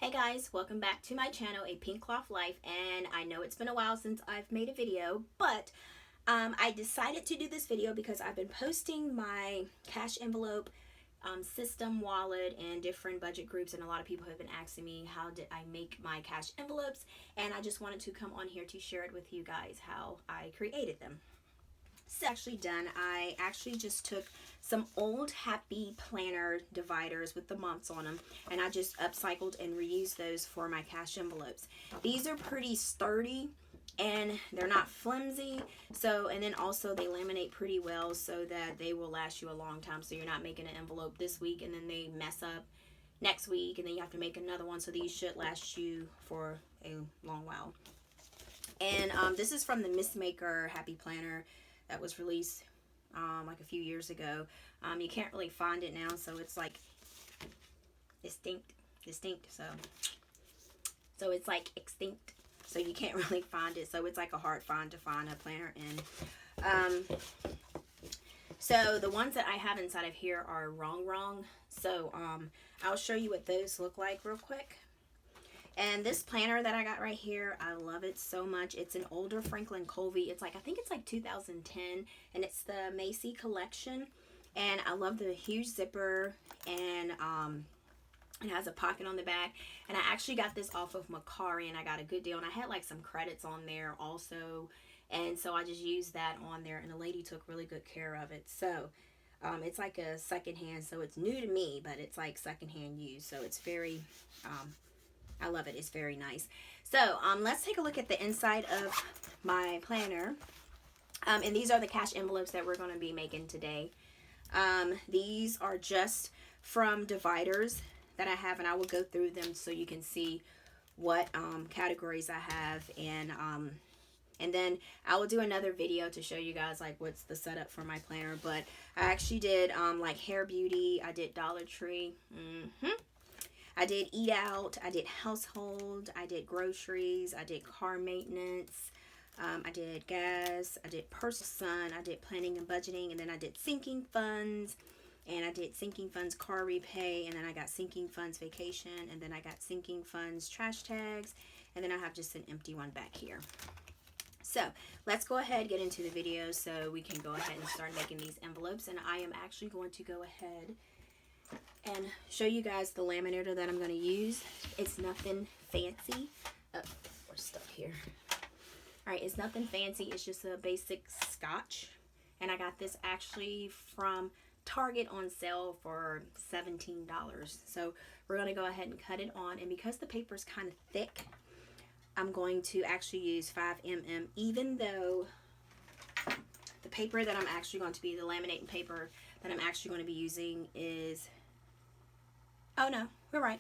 Hey guys, welcome back to my channel, A Pink Cloth Life, and I know it's been a while since I've made a video, but I decided to do this video because I've been posting my cash envelope system, wallet, and different budget groups, and a lot of people have been asking me how did I make my cash envelopes, and I just wanted to come on here to share it with you guys how I created them. It's actually done. I actually just took some old Happy Planner dividers with the months on them, and I just upcycled and reused those for my cash envelopes. These are pretty sturdy and they're not flimsy, so, and then also they laminate pretty well so that they will last you a long time, so you're not making an envelope this week and then they mess up next week and then you have to make another one. So these should last you for a long while. And this is from the Miss Maker Happy Planner that was released like a few years ago. You can't really find it now, so it's like distinct, so it's like extinct, so you can't really find it, so it's like a hard find to find a planner in. So the ones that I have inside of here are wrong, so I'll show you what those look like real quick. And this planner that I got right here, I love it so much. It's an older Franklin Covey. It's like, I think it's like 2010, and it's the Maisy Collection. And I love the huge zipper, and it has a pocket on the back. And I actually got this off of Macari, and I got a good deal. And I had like some credits on there also, and so I just used that on there, and the lady took really good care of it. So it's like a secondhand, so it's new to me, but it's like secondhand used, so it's very I love it. It's very nice. So let's take a look at the inside of my planner. And these are the cash envelopes that we're going to be making today. These are just from dividers that I have, and I will go through them so you can see what categories I have, and then I will do another video to show you guys like what's the setup for my planner. But I actually did like hair beauty, I did Dollar Tree, I did eat out, I did household, I did groceries, I did car maintenance, I did gas, I did personal sun, I did planning and budgeting, and then I did sinking funds, and I did sinking funds car repay, and then I got sinking funds vacation, and then I got sinking funds trash tags, and then I have just an empty one back here. So let's go ahead and get into the video so we can go ahead and start making these envelopes. And I am actually going to go ahead and show you guys the laminator that I'm going to use. It's nothing fancy. Oh, we're stuck here. Alright, it's nothing fancy. It's just a basic Scotch. And I got this actually from Target on sale for $17. So we're going to go ahead and cut it on. And because the paper is kind of thick, I'm going to actually use 5mm, even though the paper that I'm actually going to be, the laminating paper that I'm actually going to be using is, oh no, we're right.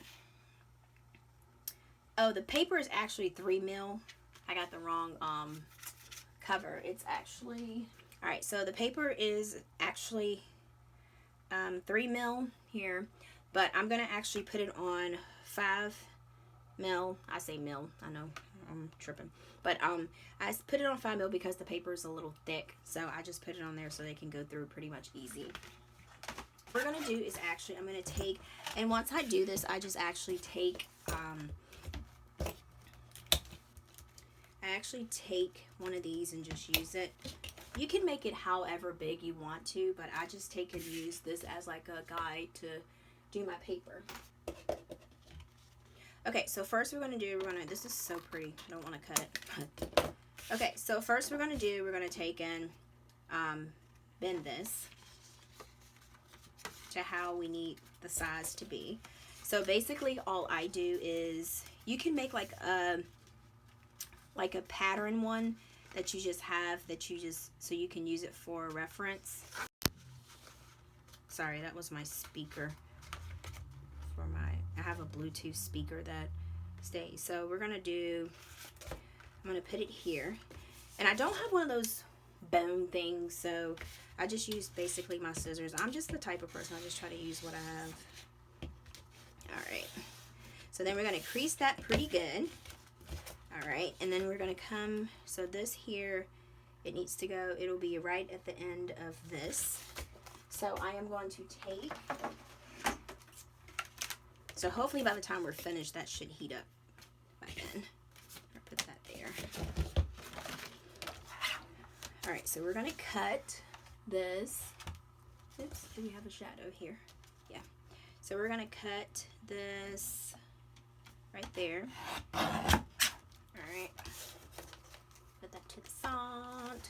Oh, the paper is actually 3mm. I got the wrong cover. It's actually, alright, so the paper is actually 3mm here, but I'm going to actually put it on 5mm. I say mil, I know I'm tripping, but I put it on 5mm because the paper is a little thick, so I just put it on there so they can go through pretty much easy. What we're gonna do is actually, I'm gonna take, and once I do this, I just actually take one of these and just use it. You can make it however big you want to, but I just take and use this as like a guide to do my paper. Okay, so first we're going to do, this is so pretty, I don't want to cut it, but, okay, so first we're going to take and bend this to how we need the size to be. So basically all I do is, you can make like a pattern one that you just have, so you can use it for reference. Sorry, that was my speaker. I have a Bluetooth speaker that stays. So we're gonna do, I'm gonna put it here, and I don't have one of those bone things, so I just use basically my scissors. I'm just the type of person, I just try to use what I have. Alright, so then we're gonna crease that pretty good. Alright, and then we're gonna come, so this here, it needs to go, it'll be right at the end of this. So I am going to take, So hopefully by the time we're finished, that should heat up by then. I'll put that there. All right, so we're gonna cut this. Oops, do we have a shadow here? Yeah. So we're gonna cut this right there. All right. Put that to the side.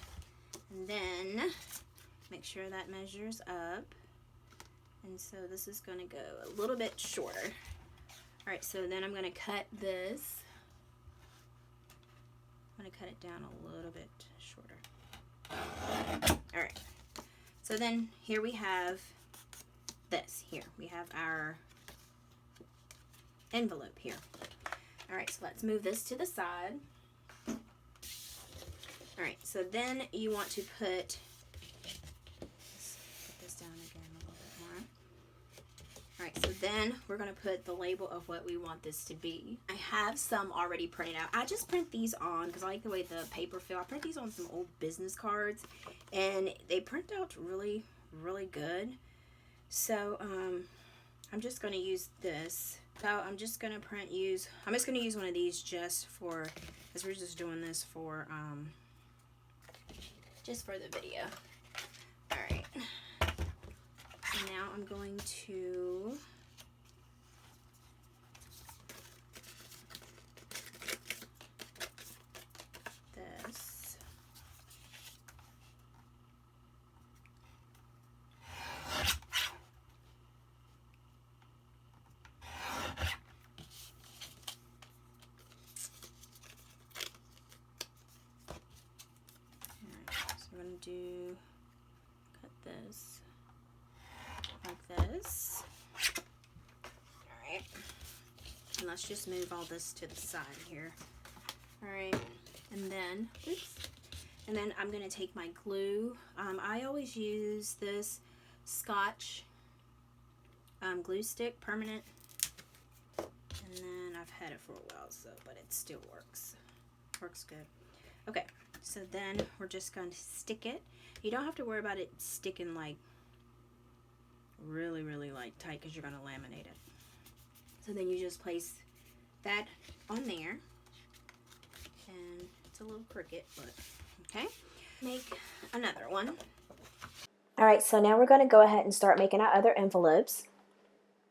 And then make sure that measures up. And so this is gonna go a little bit shorter. All right, so then I'm gonna cut this. I'm gonna cut it down a little bit shorter. All right. So then here we have this here. We have our envelope here. All right, so let's move this to the side. All right, so then you want to put this down again a little bit more. All right, so then we're gonna put the label of what we want this to be. I have some already printed out. I just print these on because I like the way the paper feel. I print these on some old business cards and they print out really, really good. So I'm just gonna use this. So I'm just gonna use one of these just for, because we're just doing this for just for the video. All right. So now I'm going to this. So we're going to cut this like this. All right. And let's just move all this to the side here. All right. And then, oops. And then I'm going to take my glue. I always use this Scotch glue stick, permanent. And then I've had it for a while, so, but it still works. Works good. Okay. So then we're just going to stick it. You don't have to worry about it sticking like really, really like tight because you're going to laminate it. So then you just place that on there. And it's a little crooked, but okay. Make another one. All right, so now we're going to go ahead and start making our other envelopes.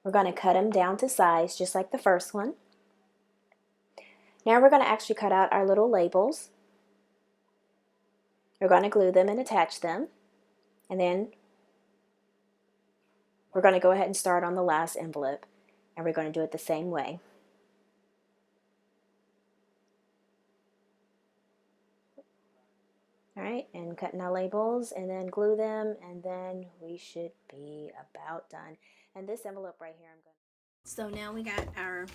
We're going to cut them down to size just like the first one. Now we're going to actually cut out our little labels. We're going to glue them and attach them. And then we're going to go ahead and start on the last envelope. And we're going to do it the same way. All right, and cutting our labels and then glue them, and then we should be about done. And this envelope right here, So now we got our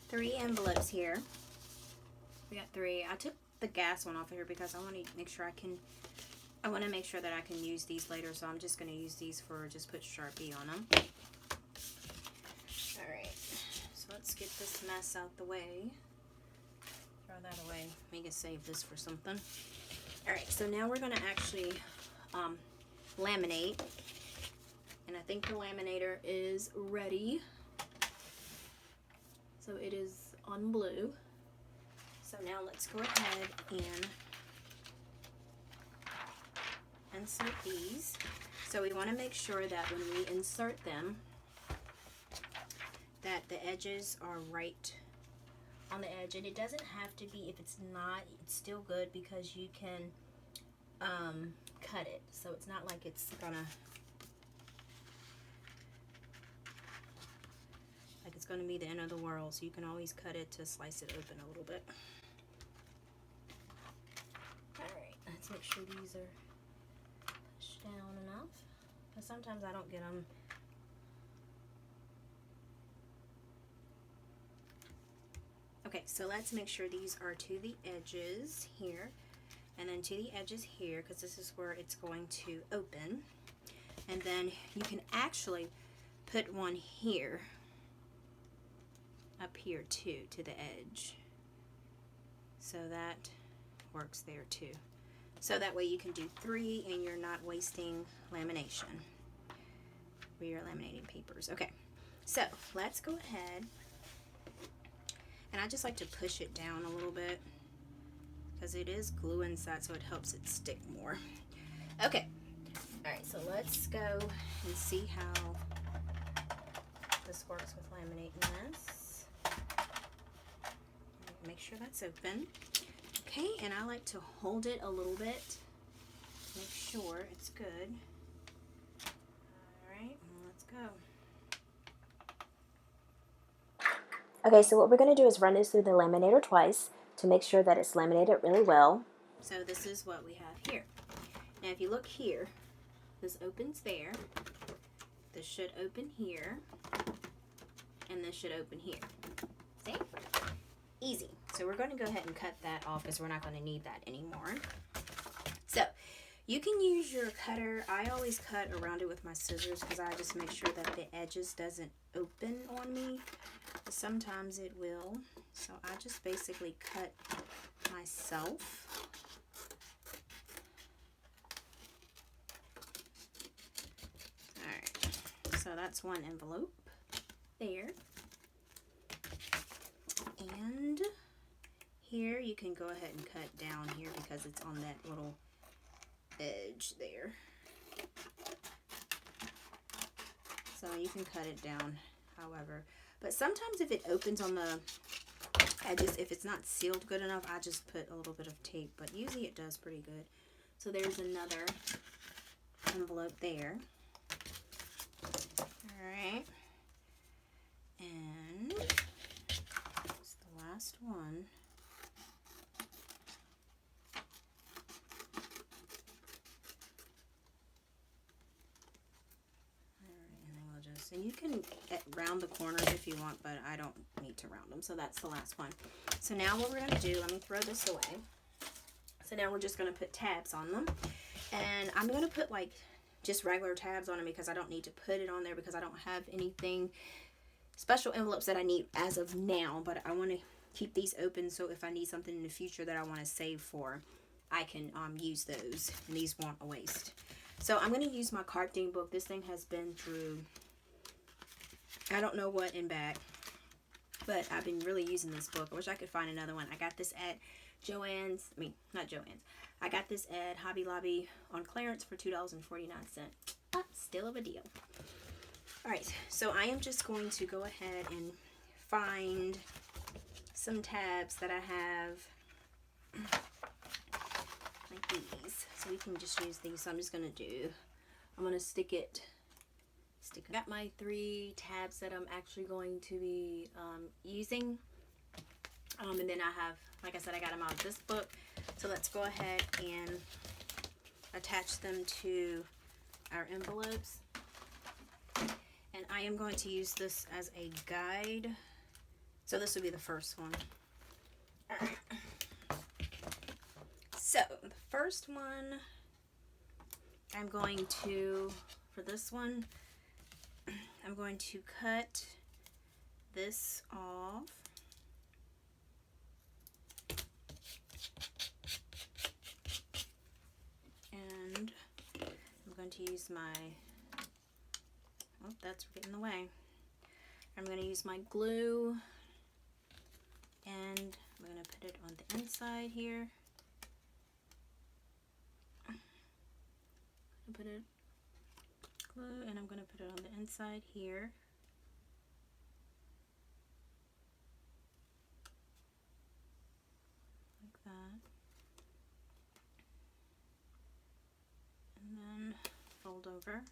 3 envelopes here. We got 3. I took the gas one off of here because I want to make sure I want to make sure that I can use these later, so I'm just going to use these for just put Sharpie on them. All right, so let's get this mess out the way. Throw that away. We can save this for something. All right, so now we're going to actually laminate, and I think the laminator is ready. So it is on blue. So now let's go ahead and insert these. So we want to make sure that when we insert them, that the edges are right on the edge, and it doesn't have to be. If it's not, it's still good because you can cut it, so it's not like it's gonna be the end of the world. So you can always cut it to slice it open a little bit. All right, let's make sure these are pushed down enough, because sometimes I don't get them. Okay, so let's make sure these are to the edges here, and then to the edges here, because this is where it's going to open. And then you can actually put one here, up here too, to the edge. So that works there too. So that way you can do 3 and you're not wasting lamination for your laminating papers. Okay. So let's go ahead, and I just like to push it down a little bit because it is glue inside, so it helps it stick more. Okay, all right, so let's go and see how this works with laminating this. Make sure that's open. Okay, and I like to hold it a little bit, make sure it's good. All right, let's go. Okay, so what we're going to do is run this through the laminator twice to make sure that it's laminated really well. So this is what we have here. Now if you look here, this opens there, this should open here, and this should open here. See? Easy. So we're going to go ahead and cut that off because we're not going to need that anymore. So you can use your cutter. I always cut around it with my scissors because I just make sure that the edges doesn't open on me. But sometimes it will. So I just basically cut myself. Alright, so that's one envelope there. And here you can go ahead and cut down here because it's on that little edge there. So you can cut it down however. But sometimes if it opens on the edges, if it's not sealed good enough, I just put a little bit of tape. But usually it does pretty good. So there's another envelope there. Alright. And it's the last one. And you can round the corners if you want, but I don't need to round them. So that's the last one. So now what we're going to do, let me throw this away. So now we're just going to put tabs on them. And I'm going to put like just regular tabs on them because I don't need to put it on there because I don't have anything, special envelopes that I need as of now. But I want to keep these open so if I need something in the future that I want to save for, I can use those. And these won't waste. So I'm going to use my Carpe Deim book. This thing has been through, I don't know what in back, but I've been really using this book. I wish I could find another one. I got this at Joann's, not Joann's. I got this at Hobby Lobby on clearance for $2.49. Still of a deal. Alright, so I am just going to go ahead and find some tabs that I have like these. So we can just use these. So I'm just going to stick it. I got my 3 tabs that I'm actually going to be using. And then I have, like I said, I got them out of this book. So let's go ahead and attach them to our envelopes. And I am going to use this as a guide. So this would be the first one. Alright. So the first one, I'm going to, for this one, I'm going to cut this off. And I'm going to use my, oh, that's getting in the way. I'm going to use my glue and I'm going to put it on the inside here. Put it glue and I'm going to put it on the inside here. Like that. And then fold over.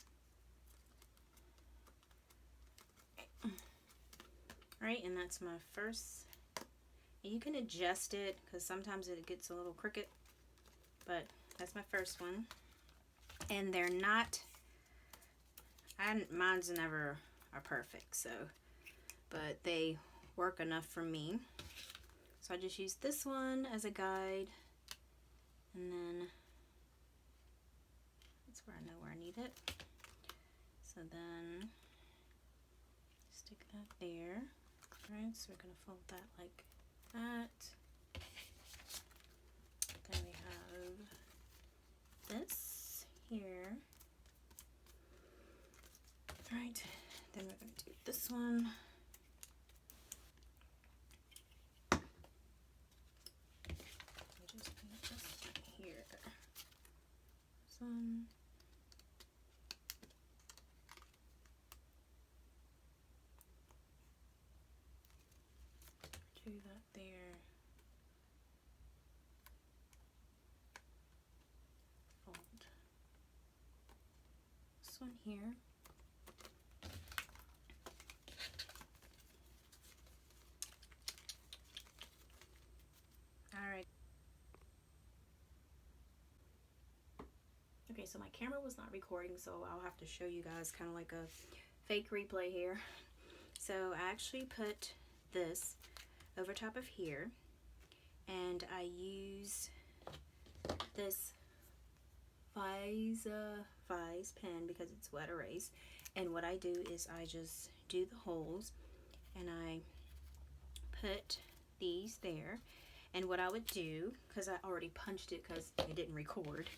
Alright, and that's my first. And you can adjust it because sometimes it gets a little crooked, but that's my first one. And they're not, mine's never are perfect, so, but they work enough for me. So I just use this one as a guide, and then that's where I know where I need it. So then stick that there. Alright, so we're going to fold that like that. Then we have this here. Alright, Then we're going to do this one. Just put this here. This one. Do that there. Fold this one here. Alright. Okay, so my camera was not recording, so I'll have to show you guys kind of like a fake replay here. So I actually put this over top of here, and I use this Vise pen because it's wet erase, and what I do is I just do the holes and I put these there. And what I would do, because I already punched it because it didn't record,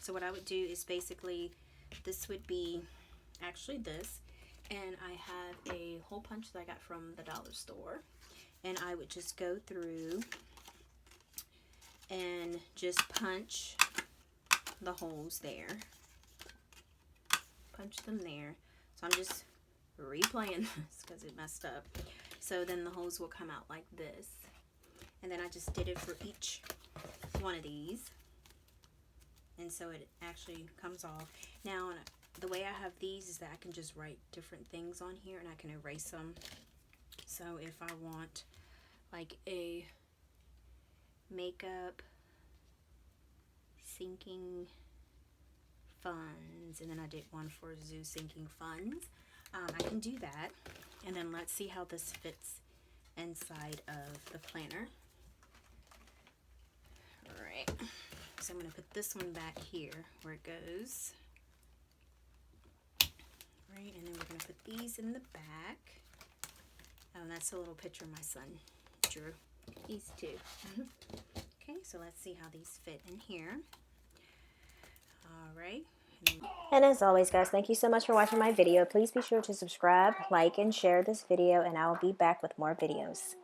so what I would do is basically this would be actually this, and I have a hole punch that I got from the dollar store, and I would just go through and just punch the holes there, punch them there. So I'm just replaying this because it messed up. So then the holes will come out like this, and then I just did it for each one of these, and so it actually comes off. Now the way I have these is that I can just write different things on here and I can erase them. So if I want like a makeup sinking funds, and then I did one for zoo sinking funds, I can do that. And then let's see how this fits inside of the planner. Alright, so I'm going to put this one back here where it goes. Right, and then we're going to put these in the back. Oh, and that's a little picture my son drew. These two. Okay, so let's see how these fit in here. Alright. And as always, guys, thank you so much for watching my video. Please be sure to subscribe, like, and share this video, and I will be back with more videos.